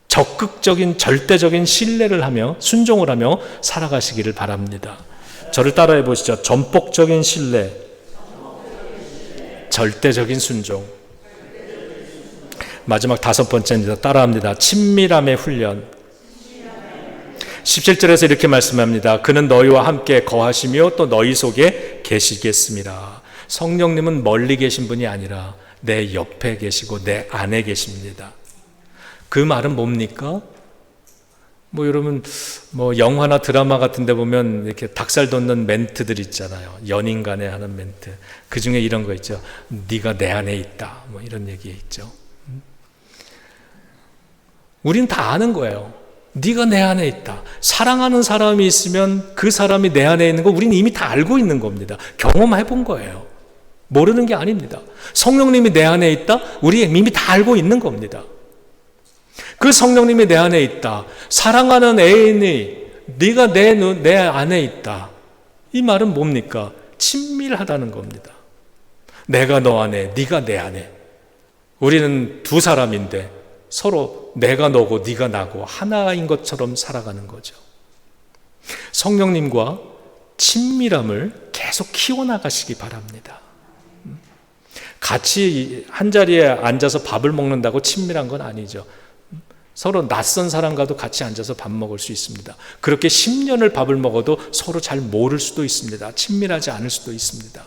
적극적인 절대적인 신뢰를 하며 순종을 하며 살아가시기를 바랍니다. 저를 따라해 보시죠. 전폭적인 신뢰, 절대적인 순종. 마지막 5번째입니다. 따라합니다. 친밀함의 훈련. 17절에서 이렇게 말씀합니다. 그는 너희와 함께 거하시며 또 너희 속에 계시겠습니다. 성령님은 멀리 계신 분이 아니라 내 옆에 계시고 내 안에 계십니다. 그 말은 뭡니까? 여러분, 영화나 드라마 같은 데 보면 이렇게 닭살 돋는 멘트들 있잖아요. 연인 간에 하는 멘트. 그 중에 이런 거 있죠. 네가 내 안에 있다. 이런 얘기 있죠. 우린 다 아는 거예요. 네가 내 안에 있다. 사랑하는 사람이 있으면 그 사람이 내 안에 있는 거 우리는 이미 다 알고 있는 겁니다. 경험해 본 거예요. 모르는 게 아닙니다. 성령님이 내 안에 있다? 우리 이미 다 알고 있는 겁니다. 그 성령님이 내 안에 있다. 사랑하는 애인이 네가 내 안에 있다. 이 말은 뭡니까? 친밀하다는 겁니다. 내가 너 안에, 네가 내 안에. 우리는 두 사람인데 서로 내가 너고 네가 나고 하나인 것처럼 살아가는 거죠. 성령님과 친밀함을 계속 키워나가시기 바랍니다. 같이 한 자리에 앉아서 밥을 먹는다고 친밀한 건 아니죠. 서로 낯선 사람과도 같이 앉아서 밥 먹을 수 있습니다. 그렇게 10년을 밥을 먹어도 서로 잘 모를 수도 있습니다. 친밀하지 않을 수도 있습니다.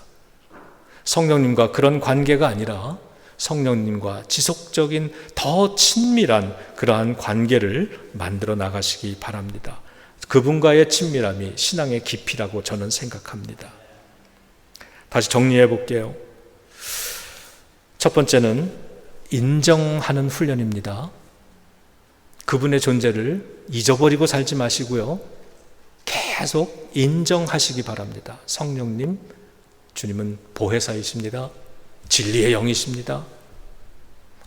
성령님과 그런 관계가 아니라 성령님과 지속적인 더 친밀한 그러한 관계를 만들어 나가시기 바랍니다. 그분과의 친밀함이 신앙의 깊이라고 저는 생각합니다. 다시 정리해 볼게요. 첫 번째는 인정하는 훈련입니다. 그분의 존재를 잊어버리고 살지 마시고요. 계속 인정하시기 바랍니다. 성령님, 주님은 보혜사이십니다. 진리의 영이십니다.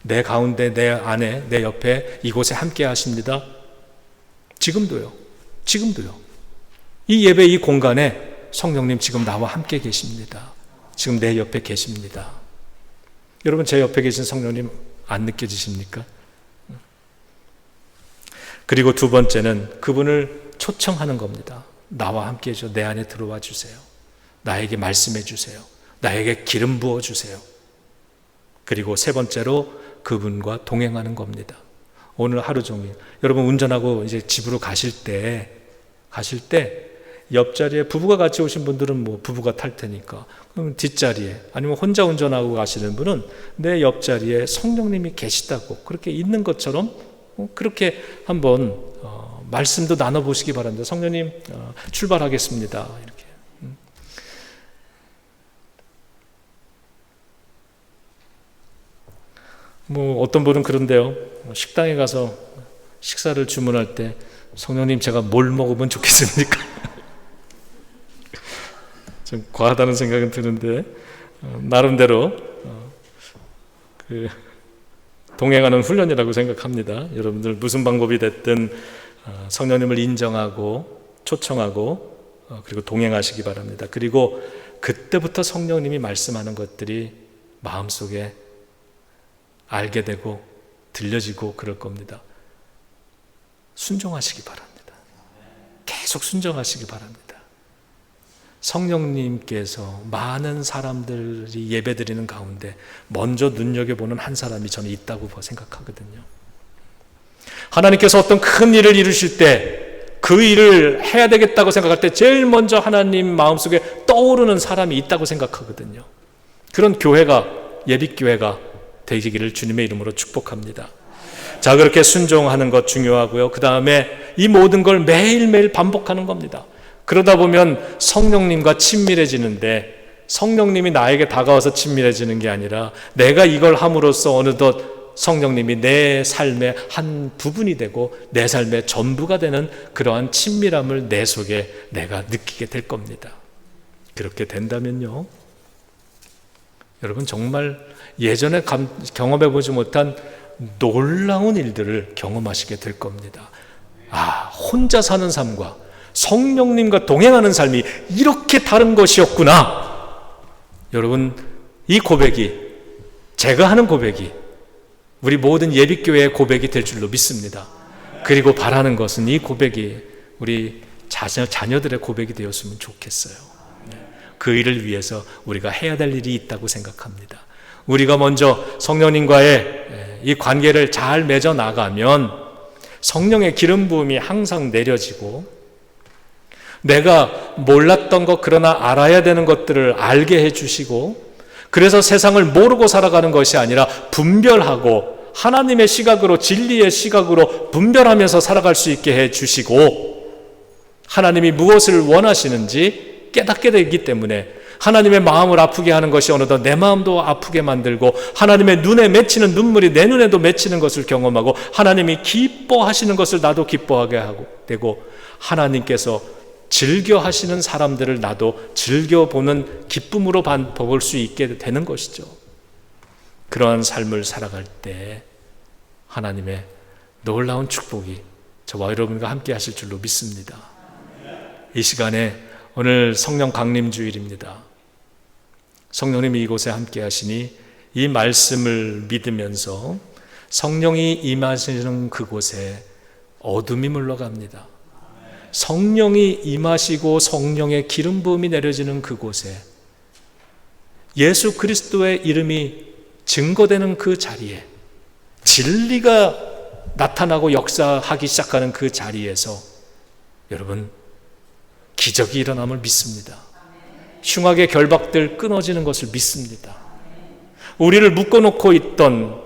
내 가운데, 내 안에, 내 옆에, 이곳에 함께 하십니다. 지금도요. 이 예배, 이 공간에 성령님 지금 나와 함께 계십니다. 지금 내 옆에 계십니다. 여러분, 제 옆에 계신 성령님 안 느껴지십니까? 그리고 두 번째는 그분을 초청하는 겁니다. 나와 함께 해줘. 내 안에 들어와 주세요. 나에게 말씀해 주세요. 나에게 기름 부어 주세요. 그리고 세 번째로 그분과 동행하는 겁니다. 오늘 하루 종일 여러분 운전하고 이제 집으로 가실 때 옆자리에 부부가 같이 오신 분들은 부부가 탈 테니까, 그럼 뒷자리에 아니면 혼자 운전하고 가시는 분은 내 옆자리에 성령님이 계시다고 그렇게 있는 것처럼 그렇게 한번 말씀도 나눠보시기 바랍니다. 성령님, 출발하겠습니다. 이렇게. 어떤 분은 그런데요. 식당에 가서 식사를 주문할 때 성령님, 제가 뭘 먹으면 좋겠습니까? 좀 과하다는 생각은 드는데 나름대로 동행하는 훈련이라고 생각합니다. 여러분들 무슨 방법이 됐든 성령님을 인정하고 초청하고 그리고 동행하시기 바랍니다. 그리고 그때부터 성령님이 말씀하는 것들이 마음속에 알게 되고 들려지고 그럴 겁니다. 순종하시기 바랍니다. 계속 순종하시기 바랍니다. 성령님께서 많은 사람들이 예배드리는 가운데 먼저 눈여겨보는 한 사람이 저는 있다고 생각하거든요. 하나님께서 어떤 큰 일을 이루실 때 그 일을 해야 되겠다고 생각할 때 제일 먼저 하나님 마음속에 떠오르는 사람이 있다고 생각하거든요. 그런 교회가, 예비교회가 되시기를 주님의 이름으로 축복합니다. 자, 그렇게 순종하는 것 중요하고요. 그 다음에 이 모든 걸 매일매일 반복하는 겁니다. 그러다 보면 성령님과 친밀해지는데, 성령님이 나에게 다가와서 친밀해지는 게 아니라 내가 이걸 함으로써 어느덧 성령님이 내 삶의 한 부분이 되고 내 삶의 전부가 되는 그러한 친밀함을 내 속에 내가 느끼게 될 겁니다. 그렇게 된다면요, 여러분 정말 예전에 경험해보지 못한 놀라운 일들을 경험하시게 될 겁니다. 혼자 사는 삶과 성령님과 동행하는 삶이 이렇게 다른 것이었구나. 여러분, 이 고백이, 제가 하는 고백이 우리 모든 예비교회의 고백이 될 줄로 믿습니다. 그리고 바라는 것은 이 고백이 우리 자녀들의 고백이 되었으면 좋겠어요. 그 일을 위해서 우리가 해야 될 일이 있다고 생각합니다. 우리가 먼저 성령님과의 이 관계를 잘 맺어 나가면 성령의 기름 부음이 항상 내려지고, 내가 몰랐던 것, 그러나 알아야 되는 것들을 알게 해주시고, 그래서 세상을 모르고 살아가는 것이 아니라 분별하고 하나님의 시각으로, 진리의 시각으로 분별하면서 살아갈 수 있게 해주시고, 하나님이 무엇을 원하시는지 깨닫게 되기 때문에 하나님의 마음을 아프게 하는 것이 어느덧 내 마음도 아프게 만들고, 하나님의 눈에 맺히는 눈물이 내 눈에도 맺히는 것을 경험하고, 하나님이 기뻐하시는 것을 나도 기뻐하게 하고 되고, 하나님께서 즐겨하시는 사람들을 나도 즐겨보는 기쁨으로 볼 수 있게 되는 것이죠. 그러한 삶을 살아갈 때 하나님의 놀라운 축복이 저와 여러분과 함께 하실 줄로 믿습니다. 이 시간에 오늘 성령 강림주일입니다. 성령님이 이곳에 함께 하시니 이 말씀을 믿으면서 성령이 임하시는 그곳에 어둠이 물러갑니다. 성령이 임하시고 성령의 기름 부음이 내려지는 그곳에, 예수 그리스도의 이름이 증거되는 그 자리에, 진리가 나타나고 역사하기 시작하는 그 자리에서 여러분 기적이 일어남을 믿습니다. 흉악의 결박들 끊어지는 것을 믿습니다. 우리를 묶어놓고 있던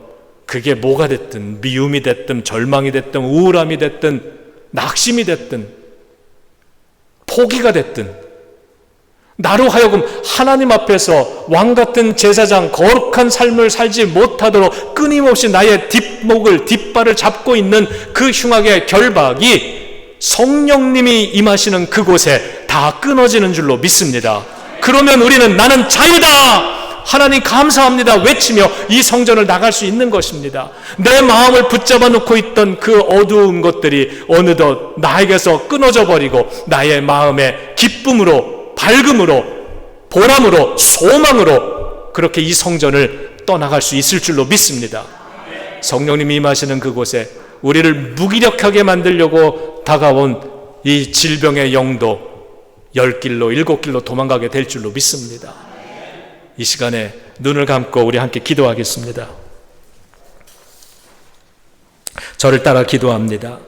그게 뭐가 됐든, 미움이 됐든 절망이 됐든 우울함이 됐든 낙심이 됐든 포기가 됐든, 나로 하여금 하나님 앞에서 왕같은 제사장 거룩한 삶을 살지 못하도록 끊임없이 나의 뒷발을 잡고 있는 그 흉악의 결박이 성령님이 임하시는 그곳에 다 끊어지는 줄로 믿습니다. 그러면 우리는 나는 자유다! 하나님 감사합니다 외치며 이 성전을 나갈 수 있는 것입니다. 내 마음을 붙잡아 놓고 있던 그 어두운 것들이 어느덧 나에게서 끊어져 버리고, 나의 마음의 기쁨으로, 밝음으로, 보람으로, 소망으로 그렇게 이 성전을 떠나갈 수 있을 줄로 믿습니다. 성령님이 임하시는 그곳에 우리를 무기력하게 만들려고 다가온 이 질병의 영도 10길로 7길로 도망가게 될 줄로 믿습니다. 이 시간에 눈을 감고 우리 함께 기도하겠습니다. 저를 따라 기도합니다.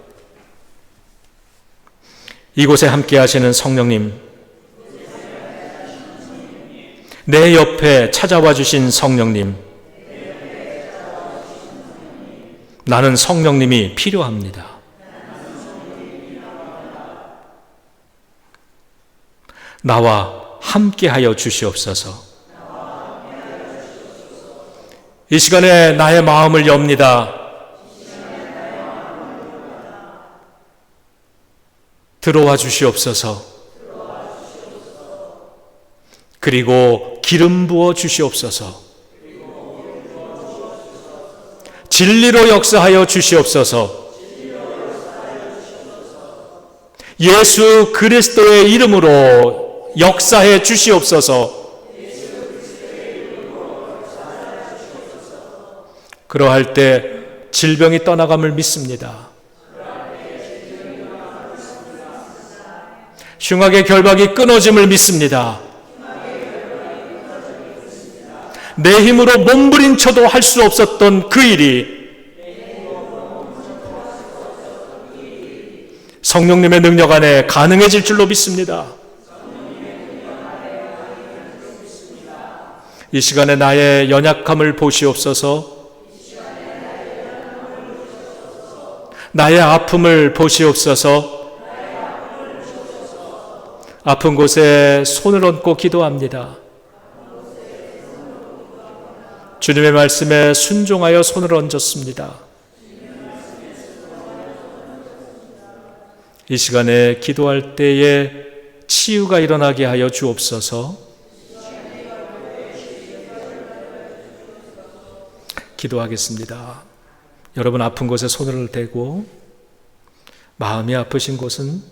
이곳에 함께 하시는 성령님, 내 옆에 찾아와 주신 성령님, 나는 성령님이 필요합니다. 나와 함께하여 주시옵소서. 이 시간에 나의 마음을 엽니다. 들어와 주시옵소서. 그리고 기름 부어 주시옵소서. 진리로 역사하여 주시옵소서. 예수 그리스도의 이름으로 역사해 주시옵소서. 그러할 때 질병이 떠나감을 믿습니다. 흉악의 결박이 끊어짐을 믿습니다. 내 힘으로 몸부림쳐도 할 수 없었던 그 일이 성령님의 능력 안에 가능해질 줄로 믿습니다. 이 시간에 나의 연약함을 보시옵소서. 나의 아픔을 보시옵소서. 아픈 곳에 손을 얹고 기도합니다. 주님의 말씀에 순종하여 손을 얹었습니다. 이 시간에 기도할 때에 치유가 일어나게 하여 주옵소서. 기도하겠습니다. 여러분 아픈 곳에 손을 대고 마음이 아프신 곳은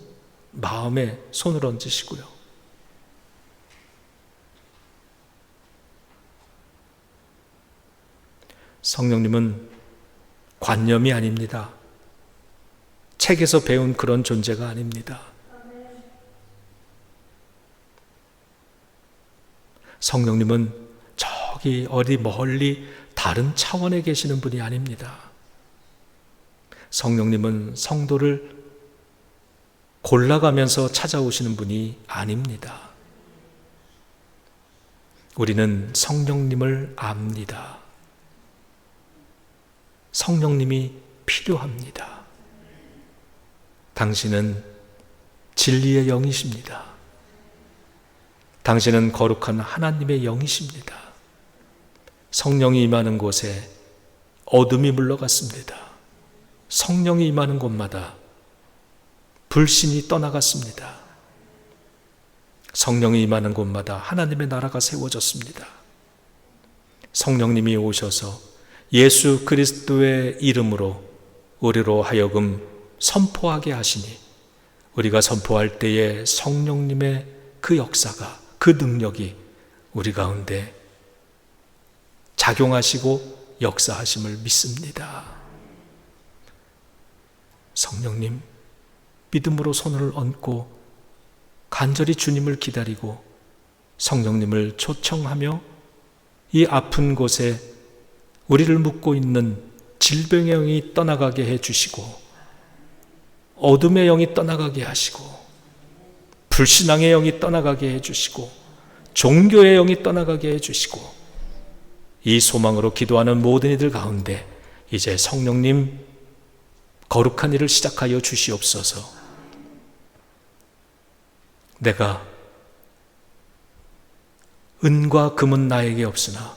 마음에 손을 얹으시고요. 성령님은 관념이 아닙니다. 책에서 배운 그런 존재가 아닙니다. 성령님은 저기 어디 멀리 다른 차원에 계시는 분이 아닙니다. 성령님은 성도를 골라가면서 찾아오시는 분이 아닙니다. 우리는 성령님을 압니다. 성령님이 필요합니다. 당신은 진리의 영이십니다. 당신은 거룩한 하나님의 영이십니다. 성령이 임하는 곳에 어둠이 물러갔습니다. 성령이 임하는 곳마다 불신이 떠나갔습니다. 성령이 임하는 곳마다 하나님의 나라가 세워졌습니다. 성령님이 오셔서 예수 그리스도의 이름으로 우리로 하여금 선포하게 하시니 우리가 선포할 때에 성령님의 그 역사가, 그 능력이 우리 가운데 작용하시고 역사하심을 믿습니다. 성령님, 믿음으로 손을 얹고 간절히 주님을 기다리고 성령님을 초청하며 이 아픈 곳에 우리를 묶고 있는 질병의 영이 떠나가게 해주시고 어둠의 영이 떠나가게 하시고 불신앙의 영이 떠나가게 해주시고 종교의 영이 떠나가게 해주시고 이 소망으로 기도하는 모든 이들 가운데 이제 성령님 거룩한 일을 시작하여 주시옵소서. 내가 은과 금은 나에게 없으나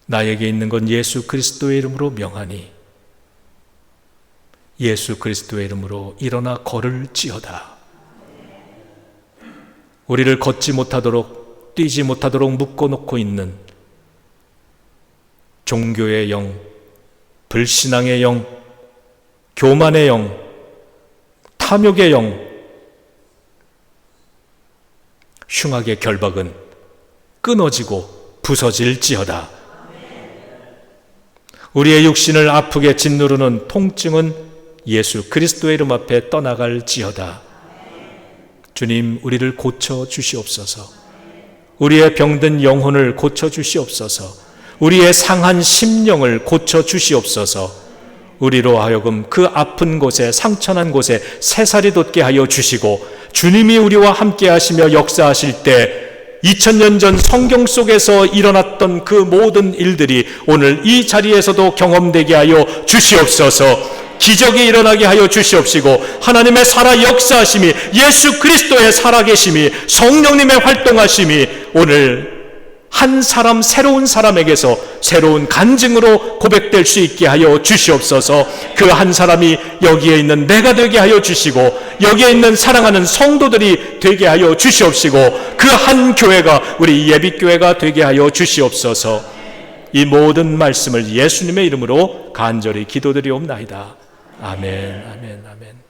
나에게 있는 건 예수 그리스도의 이름으로 명하니 예수 그리스도의 이름으로 일어나 걸을지어다. 우리를 걷지 못하도록 뛰지 못하도록 묶어놓고 있는 종교의 영, 불신앙의 영, 교만의 영, 탐욕의 영, 흉악의 결박은 끊어지고 부서질지어다. 우리의 육신을 아프게 짓누르는 통증은 예수 그리스도의 이름 앞에 떠나갈지어다. 주님, 우리를 고쳐 주시옵소서. 우리의 병든 영혼을 고쳐 주시옵소서. 우리의 상한 심령을 고쳐 주시옵소서. 우리로 하여금 그 아픈 곳에, 상처난 곳에 새살이 돋게 하여 주시고 주님이 우리와 함께 하시며 역사하실 때 2000년 전 성경 속에서 일어났던 그 모든 일들이 오늘 이 자리에서도 경험되게 하여 주시옵소서. 기적이 일어나게 하여 주시옵시고 하나님의 살아 역사하심이, 예수 그리스도의 살아계심이, 성령님의 활동하심이 오늘 한 사람, 새로운 사람에게서 새로운 간증으로 고백될 수 있게 하여 주시옵소서. 그 한 사람이 여기에 있는 내가 되게 하여 주시고 여기에 있는 사랑하는 성도들이 되게 하여 주시옵시고 그 한 교회가 우리 예비교회가 되게 하여 주시옵소서. 이 모든 말씀을 예수님의 이름으로 간절히 기도드리옵나이다. 아멘, 아멘, 아멘.